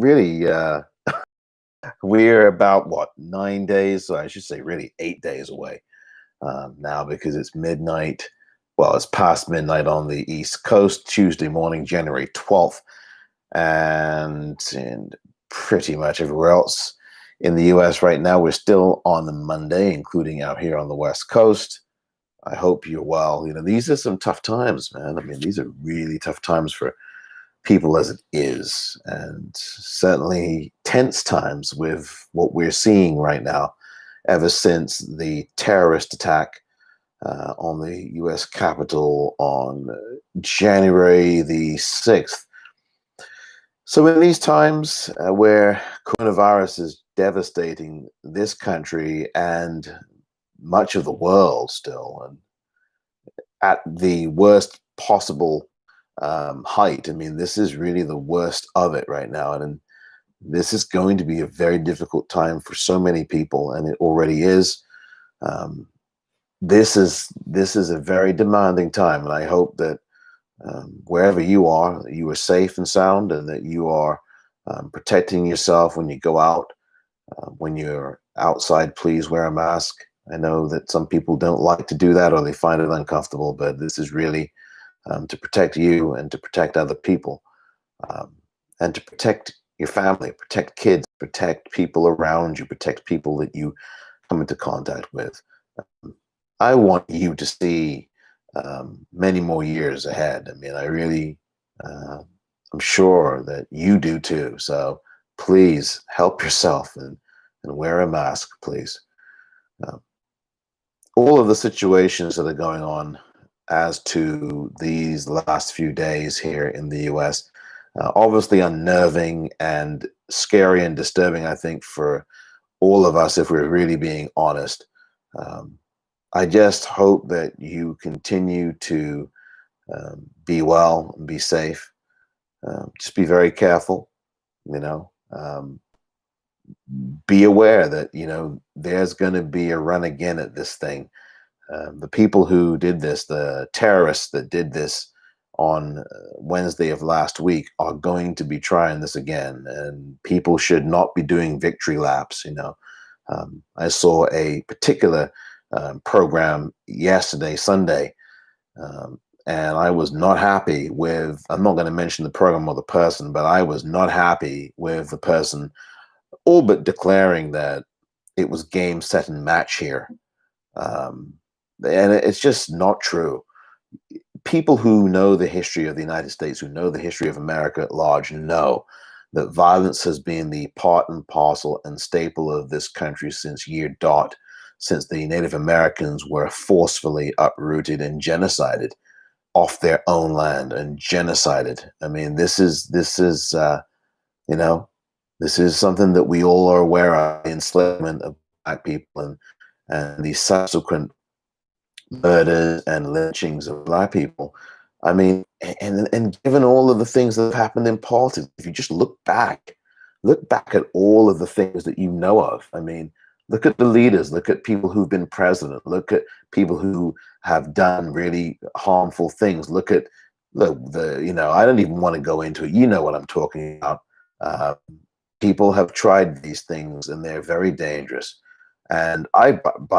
really, we're about what 9 days, so I should say really 8 days away now because it's midnight. Well, it's past midnight on the East Coast, Tuesday morning, January 12th, and pretty much everywhere else in the US right now, we're still on the Monday, including out here on the West Coast. I hope you're well. These are some tough times, man. I mean, these are really tough times for people as it is, and certainly tense times with what we're seeing right now, ever since the terrorist attack on the US Capitol on January the 6th. So, in these times where coronavirus is devastating this country and much of the world still, and at the worst possible height. I mean, this is really the worst of it right now, and this is going to be a very difficult time for so many people, and it already is. Um, this is a very demanding time, and I hope that wherever you are safe and sound, and that you are protecting yourself when you go out. When you're outside, please wear a mask. I know that some people don't like to do that or they find it uncomfortable, but this is really to protect you and to protect other people, um, and to protect your family, protect kids, protect people around you, protect people that you come into contact with. I want you to see many more years ahead. I mean, uh, I'm sure that you do too. So please help yourself and wear a mask, please. Uh, all of the situations that are going on as to these last few days here in the US, obviously unnerving and scary and disturbing, I think, for all of us if we're really being honest. Um, I just hope that you continue to be well and be safe. Just be very careful, you know. Be aware that, there's going to be a run again at this thing. The people who did this, the terrorists that did this on Wednesday of last week, are going to be trying this again, and people should not be doing victory laps. I saw a particular program yesterday, Sunday, and I was not happy with. I'm not going to mention the program or the person, but I was not happy with the person all but declaring that it was game, set, and match here. Um, and it's just not true. People who know the history of the United States, who know the history of America at large, know that violence has been the part and parcel and staple of this country since year dot, since the Native Americans were forcefully uprooted and genocided off their own land and genocided. I mean, you know, this is something that we all are aware of: the enslavement of Black people and the subsequent murders and lynchings of Black people. I mean, and given all of the things that have happened in politics, if you just look back at all of the things that you know of. I mean, look at the leaders, look at people who've been president, look at people who have done really harmful things. Look at I don't even want to go into it. You know what I'm talking about. Uh, People have tried these things and they're very dangerous. And by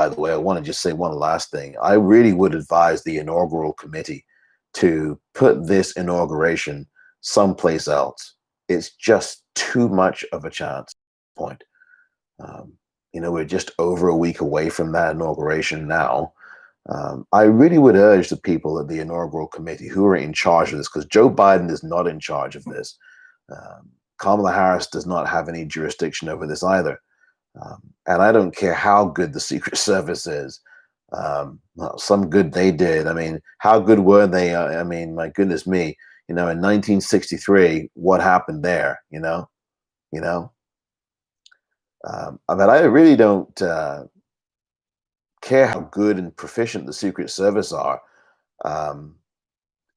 the way, I want to just say one last thing. I really would advise the inaugural committee to put this inauguration someplace else. It's just too much of a chance point. Um, we're just over a week away from that inauguration now. I really would urge the people at the inaugural committee who are in charge of this, because Joe Biden is not in charge of this. Um, Kamala Harris does not have any jurisdiction over this either. And I don't care how good the Secret Service is. Well, some good they did. I mean, how good were they? I mean, my goodness me. In 1963, what happened there? You know. But I really don't care how good and proficient the Secret Service are. Um,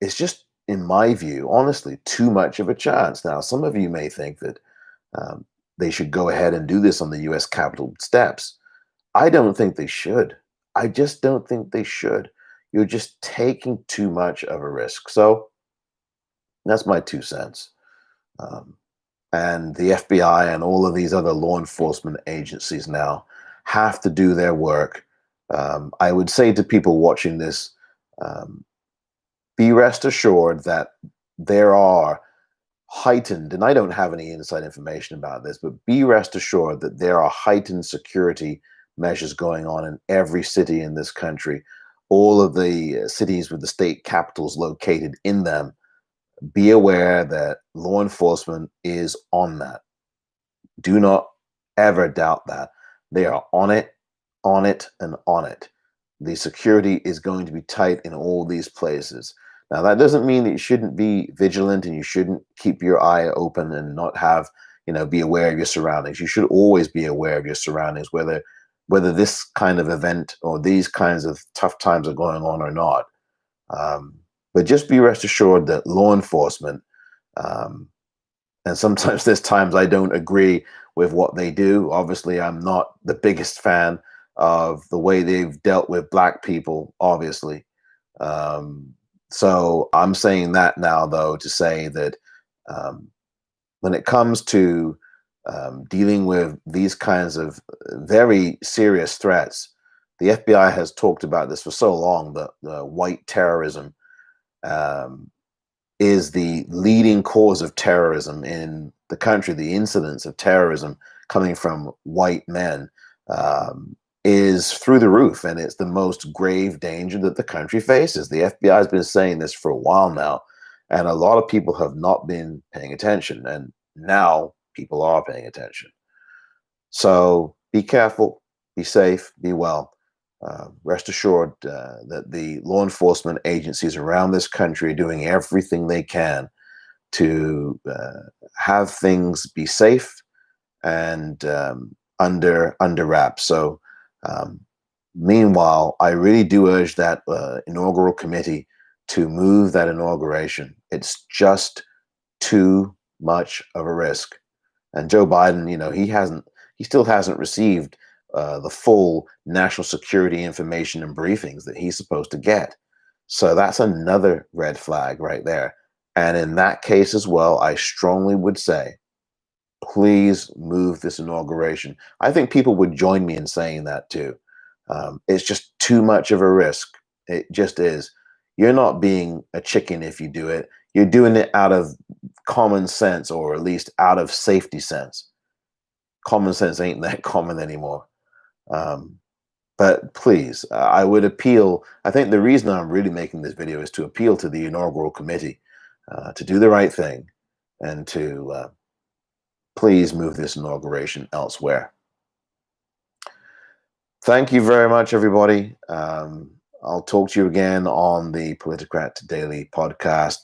it's just, in my view, honestly, too much of a chance. Now, some of you may think that um, they should go ahead and do this on the U.S. Capitol steps. I don't think they should. I just don't think they should. You're just taking too much of a risk. So that's my 2 cents. Um, and the FBI and all of these other law enforcement agencies now have to do their work. I would say to people watching this, um, be rest assured that there are heightened, and I don't have any inside information about this, but be rest assured that there are heightened security measures going on in every city in this country. All of the cities with the state capitals located in them, be aware that law enforcement is on that. Do not ever doubt that. They are on it, and on it. The security is going to be tight in all these places. Now, that doesn't mean that you shouldn't be vigilant and you shouldn't keep your eye open and not have, be aware of your surroundings. You should always be aware of your surroundings, whether this kind of event or these kinds of tough times are going on or not. Um, but just be rest assured that law enforcement, um, and sometimes there's times I don't agree with what they do. Obviously, I'm not the biggest fan of the way they've dealt with black people, obviously. Um, so I'm saying that now, though, to say that um, when it comes to dealing with these kinds of very serious threats, the FBI has talked about this for so long, that white terrorism um, is the leading cause of terrorism in the country. The incidence of terrorism coming from white men um, is through the roof, and it's the most grave danger that the country faces. The FBI has been saying this for a while now, and a lot of people have not been paying attention, and now people are paying attention. So be careful, be safe, be well. Rest assured that the law enforcement agencies around this country are doing everything they can to have things be safe and under wraps. So, um, meanwhile, I really do urge that inaugural committee to move that inauguration. It's just too much of a risk. And Joe Biden, he still hasn't received the full national security information and briefings that he's supposed to get. So that's another red flag right there. And in that case as well, I strongly would say, please move this inauguration. I think people would join me in saying that too. It's just too much of a risk. It just is. You're not being a chicken if you do it. You're doing it out of common sense, or at least out of safety sense. Common sense ain't that common anymore. Um, but please, I would appeal. I think the reason I'm really making this video is to appeal to the inaugural committee to do the right thing and to please move this inauguration elsewhere. Thank you very much, everybody. I'll talk to you again on the Politicrat Daily podcast.